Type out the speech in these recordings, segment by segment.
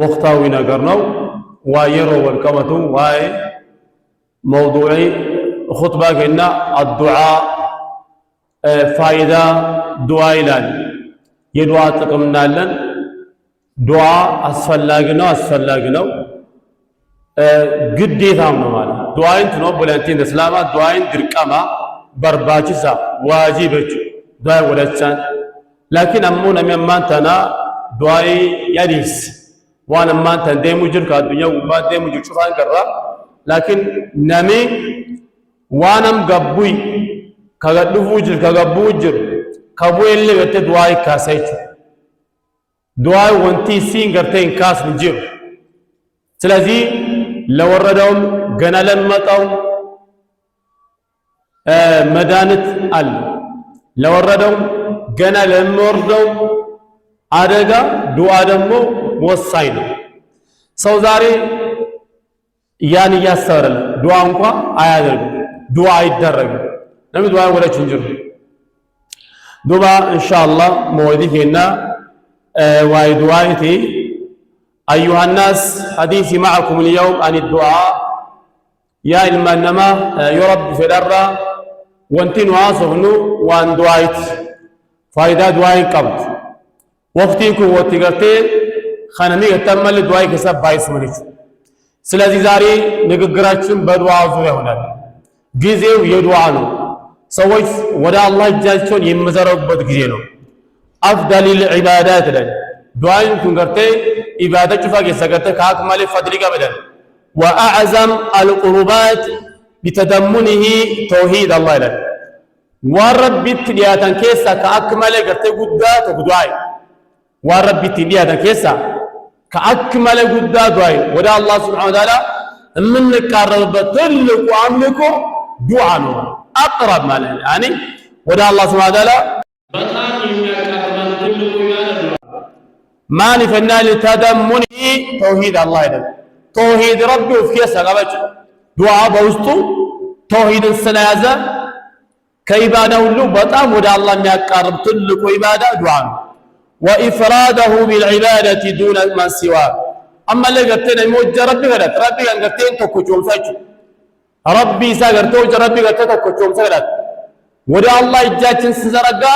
وقتاوي نقرنو ويرو والكمتو واي موضوعي خطبة قلنا الدعاء فائدة دعاء لان يدعاء تقمنا لن دعاء أسفلاقنا قديتهم نمالا دعاء تنوب بلانتين الإسلام دعاء دركما برباجسا واجبج دعاء ولدسان لكن أمونا ممان تنا دعاء يديس وانا مان تنديمو جر كالدنيا وما ديمو جر شفان كرا لكن نمي وانم قبوي كغدفو جر كغبو جر كبوي اللي بيت دعاء كاسيت دعاء وانتي سين قرتين كاس نجيب سلازي لو وردهم جنالن مطاو مدانت ال لو وردهم جنالن موردهم አደጋ ዱዓ ደግሞ ወሳኝ ነው። ሰው ዛሬ ያን እያሰበረ ዱዓ እንኳን አያደርግም፣ ዱዓ አይደረግም። ለምን ዱዓ ወለች እንጂ ዱዓ ኢንሻአላህ መወዲህና ዋይ ዱዓቲ أيها الناس حديثي معكم اليوم عن الدعاء يا المنما يرب في الأرض وانتين واصفنو وان دعايت فايدة دعاي قبض وقتيكم وتيغرتي خانمي يتمل دعاي كسب بايس مريض سلازي زاري ንግግራችን በዱዓ ዙሪያ ይሆናል ጊዜው የዱዓ ነው ሰዎች ወደ አላህ እጃቸውን የሚዘረጉበት ጊዜ ነው أفضل العبادات ለን ዱዓን ኩንገርቴ ኢባዳ ጭፋ ገሰገተ ካክማለ ፈድሊጋ በደል وأعظم القربات بتضمنه توحيد الله ለን ወረቢት ዲያታን ከሳ ካክማለ ገርቴ ጉዳት ጉዳይ ወረቢት ዲያታን ከሳ ካክማለ ጉዳት ዱዓይ ወደ አላህ Subhanahu Wa Ta'ala የምንቃረብበት ትልቁ አምልኮ ዱዓ ነው አቅረብ ማለት ያኒ ወደ አላህ Subhanahu Wa Ta'ala በጣም የሚያቀርበን ትልቁ ኢባዳ ማን ይፈናል ተደሙኒ ተውሂድ አላህ አይደል ተውሂድ ረቢ ወፍከሰ ጋባጭ ዱዓ በውስጡ ተውሂድን ስለያዘ ከኢባዳ ሁሉ በጣም ወደ አላህ የሚያቀርብ ትልቁ ኢባዳ ዱዓ ነው وإفراده بالعبادة دون ما سواه أما اللي قلتين يموج ربي قلت ربي قلتين تكوشوم ساجو ربي ساقرتوج ربي قلتين تكوشوم ساقرت وده الله إجاجين سنزرقا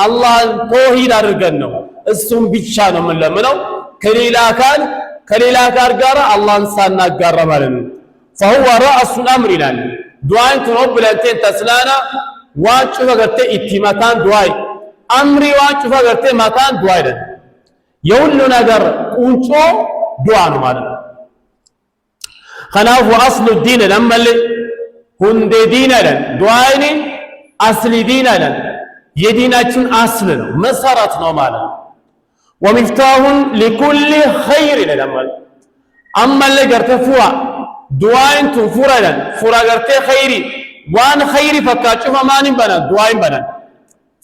الله توحيد أرقنو السم بيشانو من لمنو كليلا كان قارا الله انسان قارا مالنو فهو رأس الأمر لان دعاين تنوب لانتين تسلانا وانشوفا قلتين اتماتان دعاي أمري وانشوفا قلتين ماتان دعاي لان يولو نقر قنشو دعانو مالنو خناف أصل الدين لما اللي هند دين لان دعايني أصل دين لان يديناتون أصلنا مسارتنا مالنا ومفتاح لكل خير للأمل أما اللي قرت فوا دعاء تنفر لنا فرا قرت خيري وان خيري فكاتشوف مان بنا دعاء بنا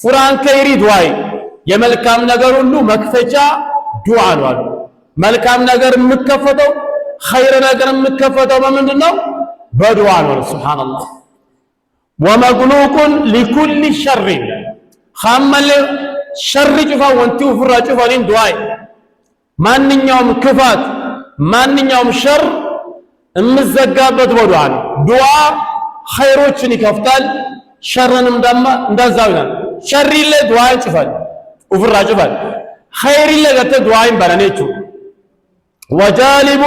فران خيري دعاء يملكام نجار له مكفجا دعاء والو ملكام نجار مكفتو خير نجار مكفتو ما من دنو بدعاء والو سبحان الله ومغلوق لكل شر خامل شر جفا وانتي وفرا جفا لين دعاء ማንኛውም ክፋት ማንኛውም ሸር እምዘጋበት በዱዓ ዱዓ ኸይሮችን ይከፍታል ሸርንም እንደዛው ይላል ሸር ይለ ዱዓ ይጽፋል ወፍራ ይጽፋል ኸይር ይለ ገተ ዱዓ ይባላልቹ وجالب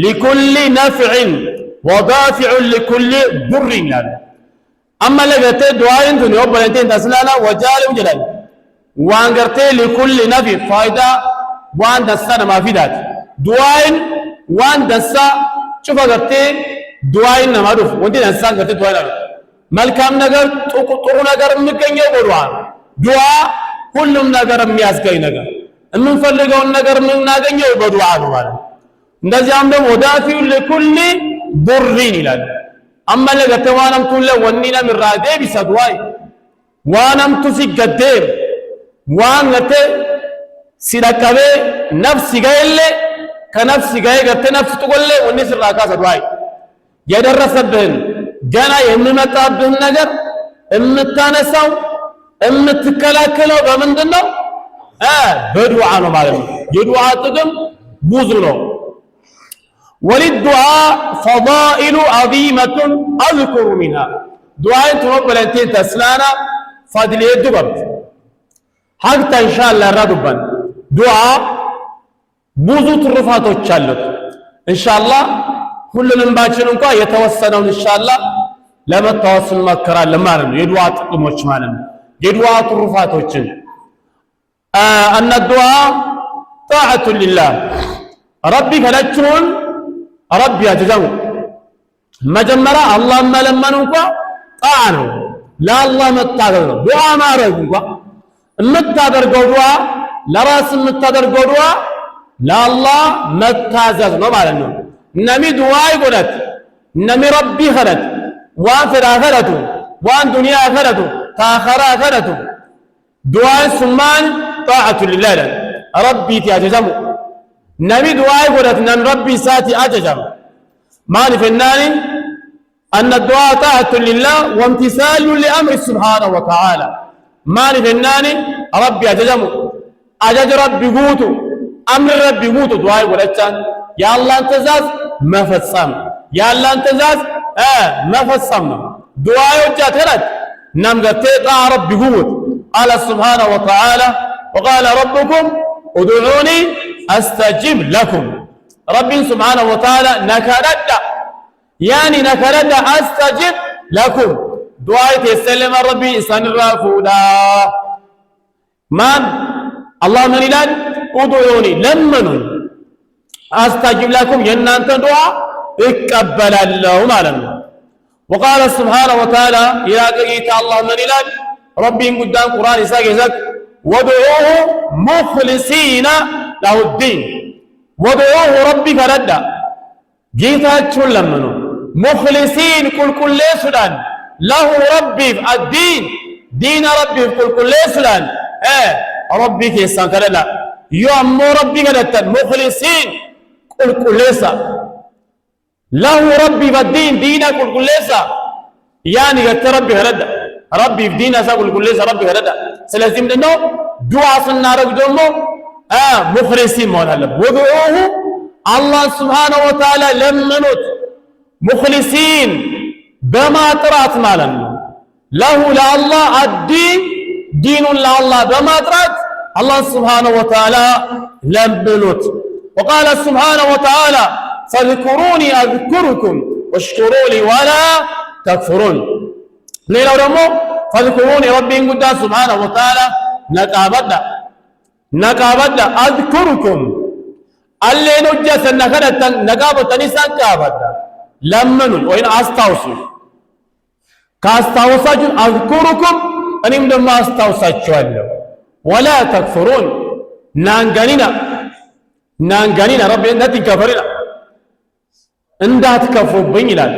لكل نفع ودافع لكل ضر ይላል أما لقيت دعاء دنيا وبلنتين تسلانا وجالب جلال وانقرت لكل نفي فايدة وان دسنا ما في ذات دعاء وان دسا شوف قرت دعاء نمارف وانت دسا قرت دعاء ملكام نجار تقول نجار مكينيا بدعاء دعاء كلهم نجار مياسكاي نجار من فلقون نجار من ناقينيا بدعاء نمار نزي عمدا ودافع لكل ضر إلى أما لقد وانم كل ونينا من رادي بسدواي وانم تسي قدير وان لت سيدكبه نفسي قايل كنفسي قايل قلت نفسي تقول لي وني سراكا سدواي يدرس بهن جانا يممتا بهن نجر امتانساو امتكلاكلو بمندنو በዱዓ ነው ማለት ነው። የዱዓ ጥቅም ብዙ ነው። وللدعاء فضائل عظيمة أذكر منها دعاء تنقل أنتين تسلانا فضل يدبرت حتى إن شاء الله ردبا دعاء ብዙ ትሩፋቶች አሉት። ኢንሻአላህ ሁሉንም ባችን እንኳን የተወሰነውን ኢንሻአላህ ለመታወስ እንመከራለን ማለት ነው። የዱዓ ጥቅሞች ማለት ነው። የዱዓ ትሩፋቶችን أن الدعاء طاعة لله ربي كلچون ربي يجزو መጀመሪያ አላህ መለመን እንኳን ጣዓ ነው። ለአላህ መታዘዝ ነው። ዱዓ ማድረግ እንኳን የምታደርገው ዱዓ ለራስ የምታደርገው ዱዓ ለአላህ መታዘዝ ነው ማለት ነው። ነሚ ዱዓ ይጎለት ነሚ ረቢ ኸለት ዋን ፊል አኺረቱ ዋን ዱንያ አኺረቱ ታኸራ አኺረቱ ዱዓ ሱማን ጣዓቱ ሊላህ ረቢ ያጀዘሙ ነሚ ዱዓ ይጎለት ነን ረቢ ሳቲ አጀዘሙ ማን ፈናኒ أن الدعاء طاعة لله وامتثال لأمر سبحانه وتعالى مال فناني ربي أجزمه أجد ربي قوتو أمر ربي قوتو دعاء ولتان يا الله انتزاز ما فتصم يا الله انتزاز ما فتصم دعاء وجات هلت نم قتيقى ربي قوت قال سبحانه وتعالى وقال ربكم ادعوني أستجب لكم ربي سبحانه وتعالى نكرد يعني نكرد أستجب لكم دعاء يسلم ربي إنسان الرافودا من الله من إلان ادعوني لمنون أستجب لكم ينانت دعاء اقبل الله مالنا وقال سبحانه وتعالى إلى قيت الله من إلان ربي قدام قرآن يساق ودعوه مخلصين له الدين ودعوه ربي فرد جيتاتشون لمنو مخلصين كل سودان له ربي الدين دين ربي كل سودان ربي كيسان كلا يوم ربي كدت مخلصين كل سا له ربي الدين دين كل سا يعني قلت ربي هرد ربي في دين سا كل سا ربي هرد سلازم انه دعاء سنارك دومو مخلصين مولا ودعوه الله سبحانه وتعالى لمنوت مخلصين بما طرات مالا له لله الدين دين لله بما طرات الله سبحانه وتعالى لمنوت وقال سبحانه وتعالى فاذكروني أذكركم واشكروا لي ولا تكفرون ليلة ورمو فاذكروني ربي قد سبحانه وتعالى نكابدا أذكركم اللي نجس النكرة نقابة نسان كابدا لمنون وين أستوصوا كاستوصاجون أذكركم أنهم لما أستوصاجوا ولا تكفرون نانغانينا ربي نتي كفرنا اندات كفروا بينيلال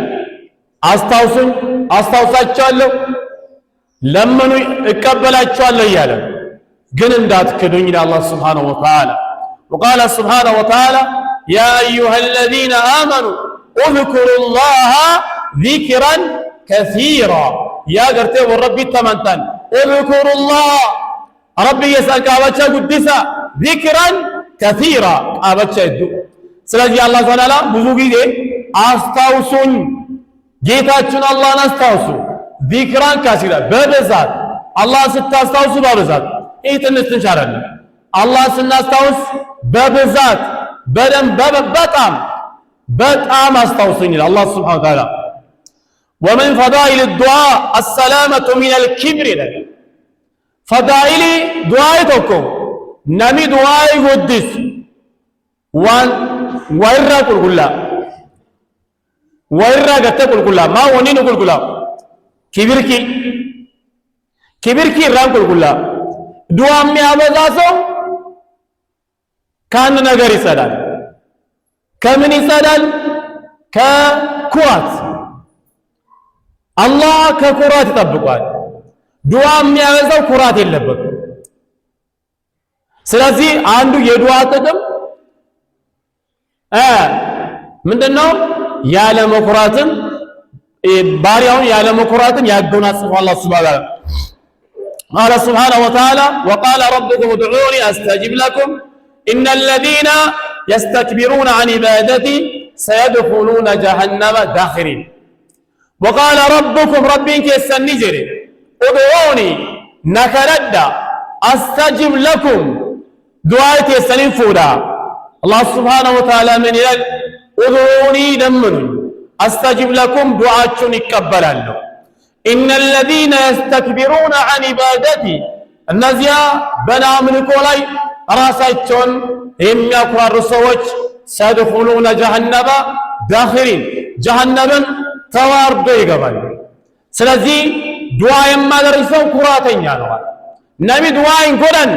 أستوصاجوا لمنوا اقبلاجوا يالا جن اندات كدون إلى الله سبحانه وتعالى وقال سبحانه وتعالى يا أيها الذين آمنوا اذكروا الله ذكرا كثيرا يا قرتي والرب التمنتان اذكروا الله ربي يسألك أبتشا قدسا ذكرا كثيرا أبتشا يدو سلسي الله تعالى بزوغي دي أستوسون جيتاتشون الله نستوسو ذكرا كثيرا ببزات الله ستاستوسو ببزات إيه تنستنشارنا الله سنستوس ببزات بدن بطعم استوصيني الله سبحانه وتعالى ومن فضائل الدعاء السلامة من الكبر فضائل دعائكم نمي دعاء قدس وإرى قل كلا وإرى قتل قل كلا ما ونين قل كلا كبركي رام قل كلا دعاء مي أبزاسو كان نغير سدال كمن سدال ككرات الله ككرات يطبقዋል ዱዓ የሚያበዛው ኩራት የለበትም ስለዚህ አንዱ የዱዓ ጥቅም ምንድነው ያለ መኩራትን ባሪያውን ያለ መኩራትን ያጎናጽፋል አላህ Subhanahu قال سبحانه وتعالى وقال ربكم ادعوني أستجب لكم إن الذين يستكبرون عن عبادتي سيدخلون جهنم داخرين وقال ربكم ربك السنجر ادعوني نكرد أستجب لكم دعايتي السنين فودا الله سبحانه وتعالى من يقول ادعوني دمني أستجب لكم دعاتكم يقبل الله إن الذين يستكبرون عن عبادتي النزيا بنا ملكو لي راسايتون هم يقرار السوج سيدخلون جهنم داخرين جهنم توارد يقبل سلزي دعاء ما درسوا كراتين يانوال نمي دعاء قرن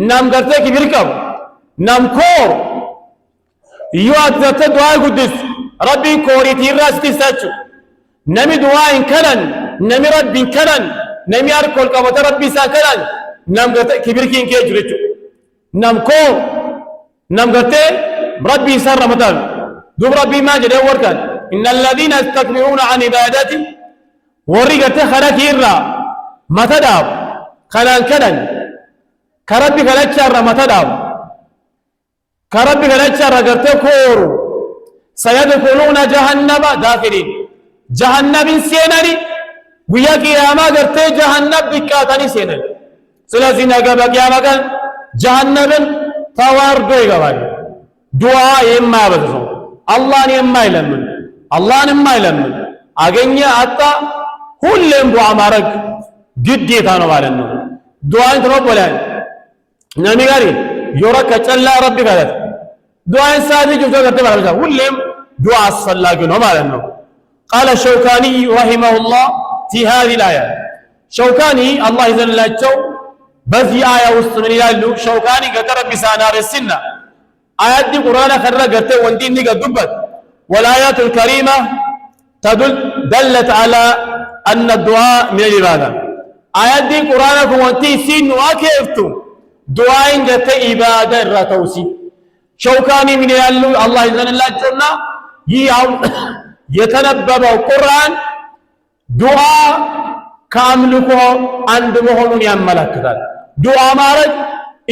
نم قرتك بركب نم كور يوات دعاء قدس ربي كوري تيراس تساتشو نمي دعاء كرن نمي ربي كرن نمي أركول كبت ربي ساكرن نم قرتك بركين كيجريتو نم كور نم قرتك ربي سر رمضان دوب ربي ما جد وركن إن الذين يستكبرون عن عبادتي ورقت خلق إرّا ما تدعو خلان كدن كربي خلق شر ما تدعو كربي خلق شر قرت كورو سيدخلون جهنم داخلين جهنم سينري ويا قيامة قرت جهنم بكاتني سينري سلازين أقابا قيامة قال جهنم تواردو يقبال دعاء يما بذو الله يما يلمن الله يما يلمن أغنيا أتا ሁሌም ዱዓ ማድረግ ግዴታ ነው ማለት ነው። ዱዓን ተቀበላል ነሚ ጋር ዮረከ ጨላ ረቢ ጋር ዱዓን ሳዲ ጁዘ ከተባለ ሁሌም ዱዓ አስፈላጊ ነው ማለት ነው። قال الشوكاني رحمه الله في هذه الآية شوكاني الله يذللاቸው በዚህ አያ ውስጥ ምን ይላሉ? ሸውካኒ ገጠረብ ቢሳና ረስና አያዲ ቁርአን ከረገተ ወንዲ ንገዱበት والآيات الكريمة دلت على أن الدعاء من العبادة آيات دي قرآنكم وانتي سين واكفتم دعاء جت عبادة الرتوسي شوكاني من يالو الله إذن الله جلنا يتنبب القرآن دعاء كاملكو عند مهلون يملك دعاء مارج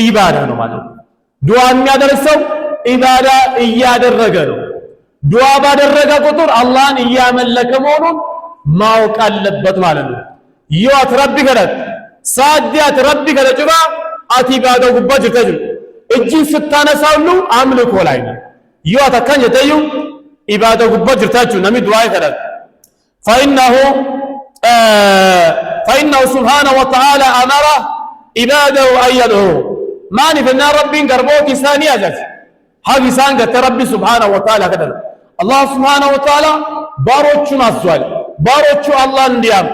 عبادة نمالو دعاء ميادرسو عبادة إياد الرجل دعاء بعد الرجل قطر الله إياملك مهلون ማወቅ አለበት ማለት ነው። ይዋት ረቢ ገለት ሳዲያት ረቢ ገለት ጅባ አቲባደው ጉባጅ ተጅ እጂ ስታነሳሉ አምልኮ ላይ ነው። ይዋት ከንጀ ተዩ ኢባደው ጉባጅ ታቹ ነሚ ዱዓ ይከራል فإنه سبحانه وتعالى أمر عباده أن يدعوا ماني فإن ربي قربوك ثانية جات هذه سانجة ربي سبحانه وتعالى كذا الله سبحانه وتعالى باروتشو نازوال ባሮቹ አላህ እንዲያም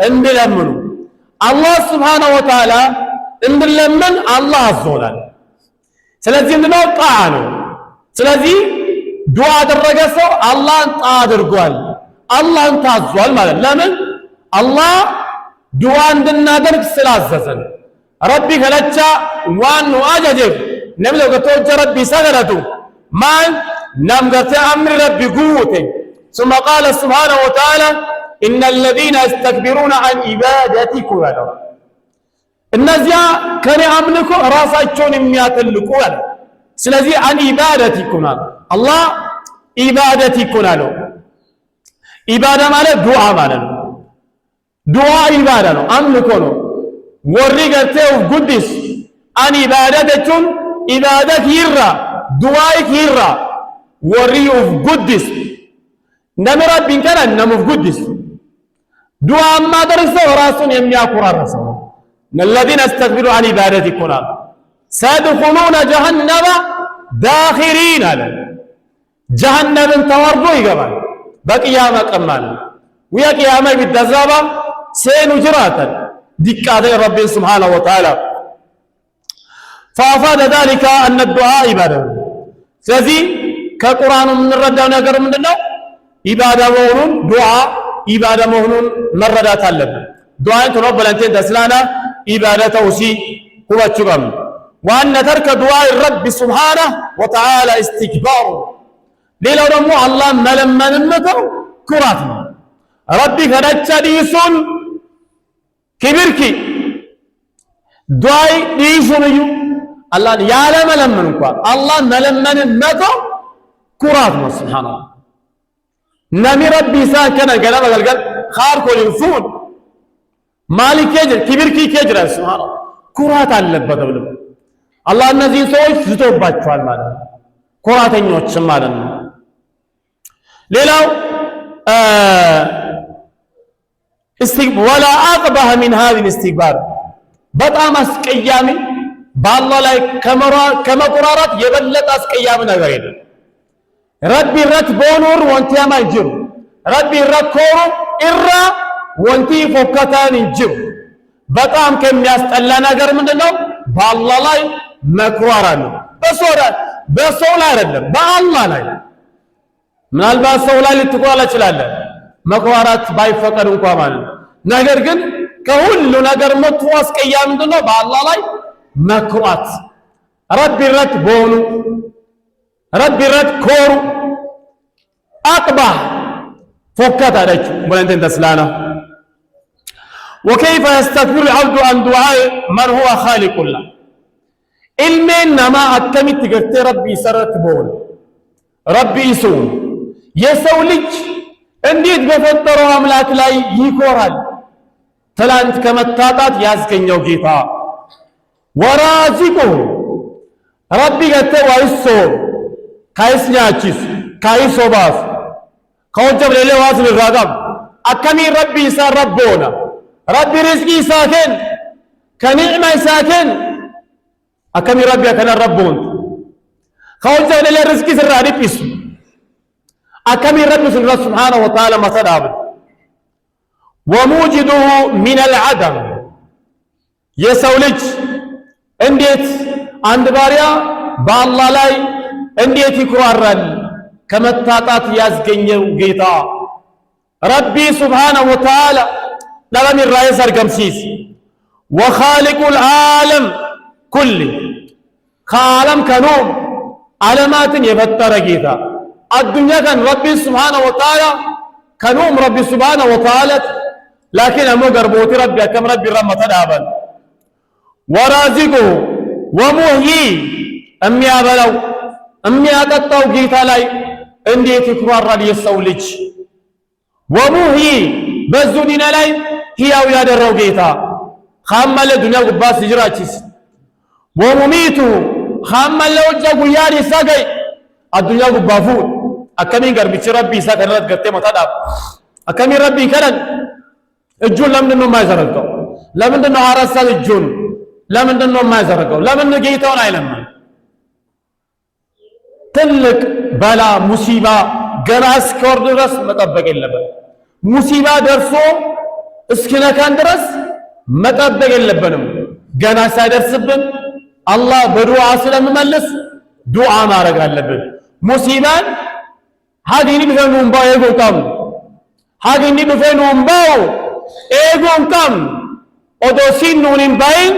እንዲለምኑ አላህ Subhanahu Wa Ta'ala እንዲለምን አላህ አዞናል። ስለዚህ ምንድነው ጣዓ ነው። ስለዚህ ዱዓ ያደረገ ሰው አላህን ጣዓ አድርጓል፣ አላህን ታዟል ማለት ለምን አላህ ዱዓ እንድናደርግ ስላዘዘን ረቢ ከለቻ ዋን ዋጀብ ነብለው ከተወጀ ረቢ ሰገረቱ ማን ናምገተ አምር ረቢ ጉቴ ثم قال سبحانه وتعالى إن الذين يستكبرون عن عبادتكم النزيا كان يعملكم راساቸውን የሚያተልቁ አለ። ስለዚህ عن عبادتكم الله عبادتكم አለው። ኢባዳ ማለት ዱዓ ማለት ነው። ዱዓ ኢባዳ ነው፣ አምልኮ ነው። ወሪ ገርቴው ጉዲስ عن عبادتكم عبادت ይራ ዱዓይክ ይራ ወሪው ጉዲስ نمر ربين كان نمف قدس دعاء ما درسوا راسون يمياكورا رسول الذين استكبروا عن عبادتكم سيدخلون جهنم داخرين على جهنم توردوا يقبل بقيامة كمال ويا قيامة بالدزابة سينو جراتا دكا ربي سبحانه وتعالى فأفاد ذلك أن الدعاء عبادة سيزي كقرآن من الردى ونقر من النوم إبادة مهنون دعاء إبادة مهنون مردات አለብን دعاء ربنا أنت تسلانا إبادة توسي هو الشغم وأن ترك دعاء الرب سبحانه وتعالى استكبار ليلة رمو الله ملما نمته كراتنا ربي فرجت ديسون كبيركي ዱዓይ ዲሹንዩ አላህን ያለ መለመን እንኳን አላህን መለመንን መተው ኩራት ነው። ሱብሃንአላህ ነሚ ረቢ ሳከነ ገና በገልገል ኻርኮ ሊንፉን ማሊክ የጅር ኪብርኪ ከጅራ ሱብሃንአላህ ኩራት አለበት ብሎ አላህ እነዚህ ሰዎች ዝቶባቸዋል ማለት ነው። ኩራተኞችም ማለት ነው። ሌላው ወላ አቅበህ ሚን ሃዚሂል ኢስቲክባር በጣም አስቀያሚ በአላህ ላይ ከመቆራራት የበለጠ አስቀያሚ ነገር የለም። ረቢ ረት ቦኑር ወንቲያማ እንጅሩ ረቢ ረት ኮሩ ኢራ ወንቲ ፎከታን እንጅሩ በጣም ከሚያስጠላ ነገር ምንድነው? በአላህ ላይ መኩራራት ነው። በሰው ላይ አይደለም፣ በአላህ ላይ። ምናልባት ሰው ላይ ልትኮራ ትችላለህ፣ መኩራራት ባይፈቀድ እንኳን ማለት ነው። ነገር ግን ከሁሉ ነገር መጥፎ አስቀያሚ ምንድነው? በአላህ ላይ መኩራት። ረቢ ረት ቦኑ ረቢ ረት ኮሩ አቅባህ ፎከት አለችው ወለንተን ተስላና وكيف يستكبر العبد عن دعاء من هو خالق الله علمنا ما أكملت قلت ربي سرت بون ربي يسون يسولج انديت بفتروا أملاك لا يكورال تلانت كمتاتات يازكن يوجيتا ورازقه ربي قلت ويسو كايس نياتشيس كايس وباس كوجب ليلة واسم الرقم أكمل ربي سر ربونا ربي رزقي ساكن كنعمة ساكن أكمل ربي أكن ربون خوجة إلى رزقي سر رادي بيسو أكمل ربي سبحانه وتعالى مثلا وموجده من العدم يسولج انديت عند باريا بالله لاي انديت يكررن كمتاتات يازغنيو جيتا ربي سبحانه وتعالى لم الرئيس القمسيس وخالق العالم كل خالم كنوم علامات يفتر جيتا الدنيا كان ربي سبحانه وتعالى كنوم ربي سبحانه وتعالى لكن أمو قربوتي ربي كم ربي رمى تدابا ورازقه ومهي أمي أبلو أمي أتطو جيتا لاي اندي تكبر رالي السولج ومهي بزدنا لاي هي أولاد الروجيتا خامل الدنيا قباس جراتيس ومميته خامل لو جاكو ياري ساقي الدنيا قبافون أكمين قربي ربي ساقي رد قرتي متداب أكمين ربي كلن الجون لمن ما يزرقوا لمن انه عرس الجون لمن انه ما يزرقوا لمن جيتون ايلما تلك بلا مصيبه جراس كور درس مطبق يلبن مصيبه درسو اسكنا كان درس مطبق يلبنم جنا سايدرسبن الله بدعاء ስለምመልስ ዱዓ ማድረግ አለብን ሙሲባን ሀዲኒ ቢፈኑም ባው የጎታም ሀዲኒ ቢፈኑም ባው ኤጎን ካም ኦዶሲን ኑኒን ባይን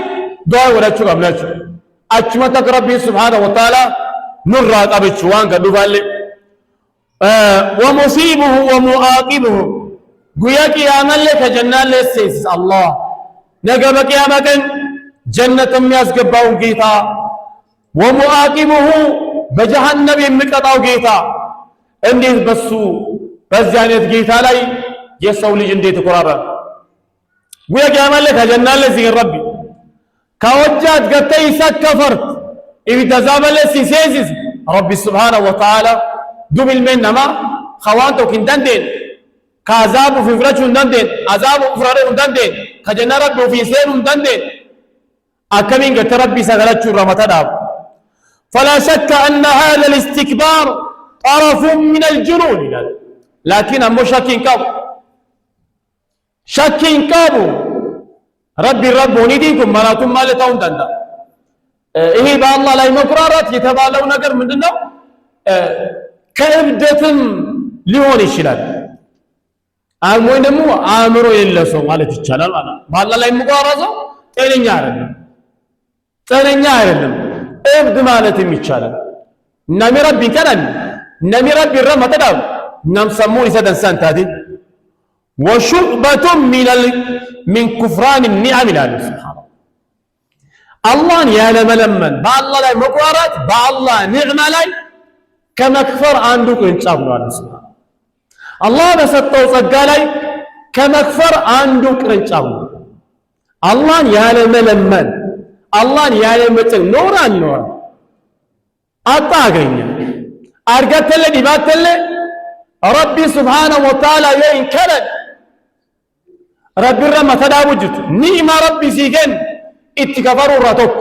ዱዓ ወራቹ ጋብላቹ አችመተ ረቢ ሱብሃነሁ ወተዓላ ኑራ ቀበቹ ዋን ገዱፋለ ወሙሲቡሁ ወሙአቂቡሁ ጉያ ቂያመለ ከጀናለ ሲስ አላህ ነገ በቂያማ ቀን ጀነት የሚያስገባው ጌታ ወሙአቂቡሁ በጀሃነም የሚቀጣው ጌታ እንዴት በሱ በዚህ አይነት ጌታ ላይ የሰው ልጅ እንዴት ይኮራራል ويجامل كجنال لزي ربي كوجات قتي سكفرت إذا زامل سيسيس ربي سبحانه وتعالى دوم المنما خوانتو كندندين كعذاب في فرج دندين عذاب فرار دندين كجنال ربي في سير دندين أكمين قت ربي سغلت رمتداب فلا شك أن هذا الاستكبار طرف من الجنون لكن أمو شاكين كاب شاكين كابو ربي رب ونيديكم مناتم مالتاون دندا إيه بالله لا مقرارات يتبالو نجر من دنا كابدتم ليون يشلال أموين دمو أمرو يلسو مالت يشلال أنا بالله لا مقرارزو تاني عارفهم أبد مالت يشلال نمي ربي كنن نمي ربي الرمى تداو نم سموني سدن سانتادي وشعبة من كفران النعم الله سبحانه አላህን ያለ መለመን በአላህ ላይ መቋራት በአላህ ኒዕማ ላይ ከመክፈር አንዱ ቅርንጫፍ ነው አለ። አላህ በሰጠው ጸጋ ላይ ከመክፈር አንዱ ቅርንጫፍ ነው። አላህን ያለ መለመን አላህን ያለ መጨን ኖር አልኖር አጣ አገኘ አርገተለ ዲባተለ ረቢ ስብሓነሁ ወተዓላ የኢንከረን ረቢ ረማ ተዳውጅት ኒዕማ ረቢ ሲገን ኢትከፈሩ ራቶክ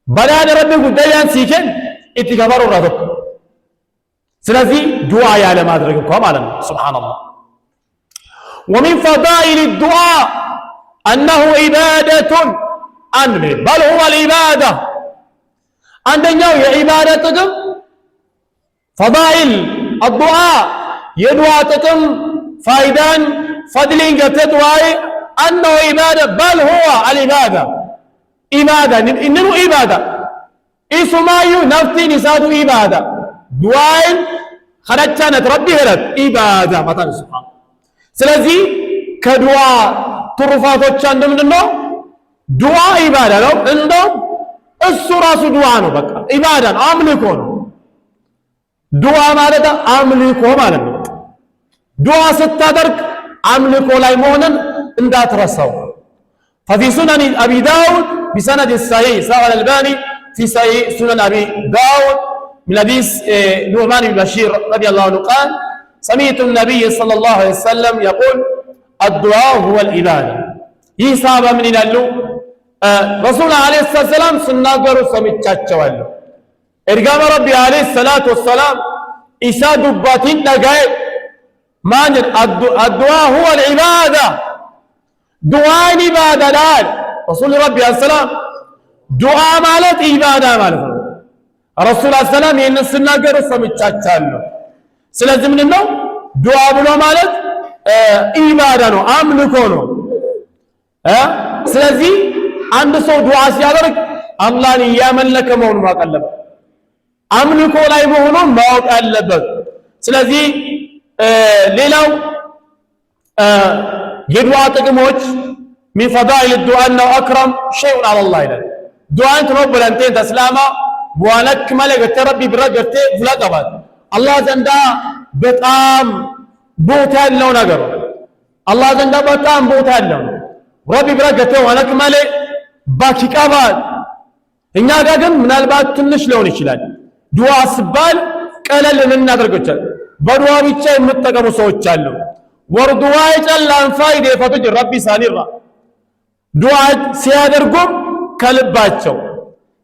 በላን ረቢ ጉዳያን ሲገን ኢትከፈሩ ራቶክ። ስለዚህ ዱዓ ያለ ማድረግ እንኳ ማለት ነው። ሱብሓነላህ ወሚን ፈዳኢል ዱዓ አነሁ ዒባደቱን አንድ በል ሁወ ልዒባዳ አንደኛው የዒባዳ ጥቅም ፈዳኢል አዱዓ የዱዓ ጥቅም ፋይዳን ፈድሊን ገተ ዱዓይ አነሁ ዒባዳ በል ሁወ አልዒባዳ ዒባዳ እንኑ ዒባዳ ኢሱማዩ ነፍቲን ይሳዱ ዒባዳ ዱዓይን ኸረቻነት ረቢ ሄረት ዒባዳ ማታን ሱብሓን። ስለዚህ ከዱዓ ትሩፋቶች አንዱ ምንድነው? ዱዓ ዒባዳ ነው። እንደውም እሱ ራሱ ዱዓ ነው። በቃ ዒባዳ ነው፣ አምልኮ ነው። ዱዓ ማለት አምልኮ ማለት ነው። ዱዓ ስታደርግ አምልኮ ላይ መሆንን እንዳትረሳው። ففي سنن أبي داود بسند صحيح صححه الألباني في صحيح سنن أبي داود من حديث نعمان بن بشير رضي الله عنه قال سمعت النبي صلى الله عليه وسلم يقول الدعاء هو العبادة. ይህ ሰሃባ ምን ይላሉ? ረሱል አለይሂ ሰላም ሲናገሩ ሰምቻቸዋለሁ። ኤርጋማ ረቢ አለይሂ ሰላቱ ወሰላም ኢሳ ዱባቲን ደጋይ ማን አዱዓ ሁወ ልዒባዳ ዱዓን ኢባዳ ላል ረሱል ረቢ አለይሂ ሰላም ዱዓ ማለት ኢባዳ ማለት ነው። ረሱል አለይሂ ሰላም ይህንን ሲናገሩ ሰምቻቸዋለሁ። ስለዚህ ምንድነው ዱዓ ብሎ ማለት ኢባዳ ነው፣ አምልኮ ነው። ስለዚህ አንድ ሰው ዱዓ ሲያደርግ አላህን እያመለከ መሆኑን ማወቅ አለበት፣ አምልኮ ላይ መሆኑን ማወቅ አለበት። ስለዚህ ሌላው የዱዓ ጥቅሞች ሚን ፈዳኢል ዱዓ ነው አክረም ሸይኡን አለላህ ይላል። ዱዓን ተነበለ አንተ ተስላማ ወለክ መለገተ ረቢ ብረገተ ፍላቀባት አላህ ዘንዳ በጣም ቦታ ያለው ነገር አላህ ዘንዳ በጣም ቦታ ያለው ረቢ ብረገተ ወለክ መለ ባኪቃባት። እኛ ጋር ግን ምናልባት ትንሽ ሊሆን ይችላል። ዱዓ ሲባል ቀለል ልናደርገው ይችላል። በዱዓ ብቻ የምትጠቀሙ ሰዎች አሉ። ወርዱዓ ይጨላን ፋይዳ ፈትጅ ረቢ ሳኒራ ዱዓ ሲያደርጉም ከልባቸው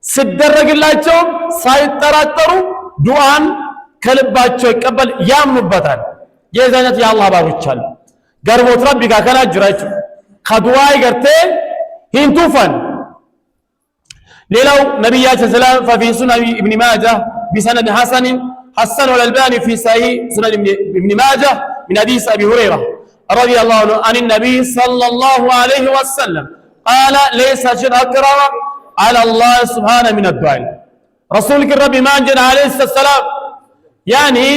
ሲደረግላቸው ሳይጠራጠሩ ዱዓን ከልባቸው ይቀበል ያምኑበታል። የዚህ አይነት የአላህ ባሮች አሉ። ገርቦት ረቢ ጋር ከናጅራችሁ ከዱዓ ይገርቴ ሂንቱፈን ሌላው ነቢያችን ሰላም ፈፊ ሱነን ኢብኑ ማጃህ ቢሰነድ ሐሰን حسن الألباني في صحيح سنن ابن ماجه من حديث أبي هريرة رضي الله عنه عن النبي صلى الله عليه وسلم قال ليس شيء أكرم على الله سبحانه من الدعاء. رسولك الرب مانجن عليه السلام يعني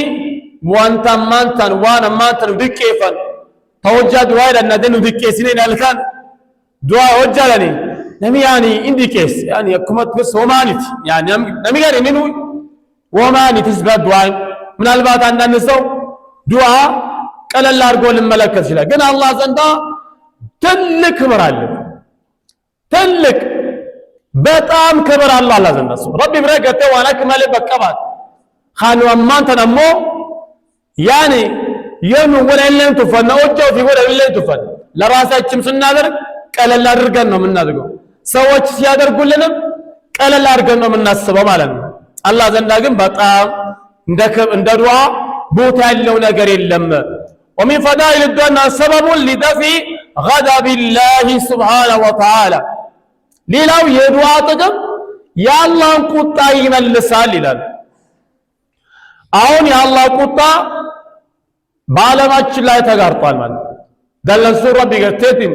وانت مانتن وانا مانتن بكيفا توجه دعاء لأن دين بكيسين الكان دعاء وجلني نمي يعني عندي كيس يعني كمت بس ومانت يعني نمي يعني منو ወማን ይትስበት ዱዓ ምናልባት አንዳንድ ሰው ዱዓ ቀለል አድርጎ ልመለከት ይችላል። ግን አላህ ዘንዳ ትልቅ ክብር አለ። ትልቅ በጣም ክብር አለ አላህ ዘንዳ ረቢ ብረገተ ወለክ መለ በቀባት ካኑ አማን ተነሞ ያኔ የኑ ወለለን ተፈናውጆ ወለለን ተፈን ለራሳችን ስናደርግ ቀለል አድርገን ነው የምናደርገው። ሰዎች ሲያደርጉልንም ቀለል አድርገን ነው የምናስበው ማለት ነው። አላህ ዘንዳ ግን በጣም እንደ ዱዓ ቦታ ያለው ነገር የለም። ወሚን ፈዳኢል ዱዓ ሰበቡን ሊደፊ ገደቢላሂ ሱብሓነሁ ወተዓላ ሌላው የዱዓ ጥቅም የአላህን ቁጣ ይመልሳል ይላል። አሁን የአላህ ቁጣ በዓለማችን ላይ ተጋርጧል ማለት ደለሱ ረቢ ገቴቲም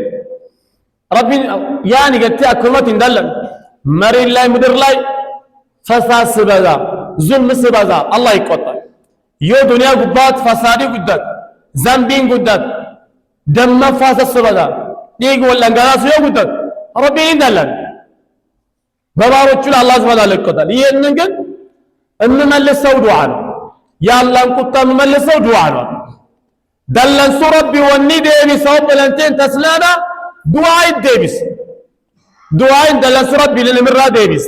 ረቢ ያኒ ገቴ አክመት እንደለም መሬት ላይ ምድር ላይ ፈሳድ ስበዛ ዙልም ስበዛ አላህ ይቆጣል። የዱንያ ጉባት ፈሳዲ ጉዳት ዘንቢን ጉዳት ደም መፋሰስ ስበዛ ዲግ ወላንጋራስ የጉዳት ረቢ እንደለም በባሮቹ ለአላህ ሱብሓነሁ ለቆታል። ይሄንን ግን እንመልሰው ዱዓ ነው። የአላህን ቁጣ እንመልሰው ዱዓ ነው። ደለንሱ ረቢ ወኒ ዴቢሰው በለንቴን ተስላና ዱዓ ይደቢስ ዱዓ ደለንሱ ረቢ ለምራ ዴቢስ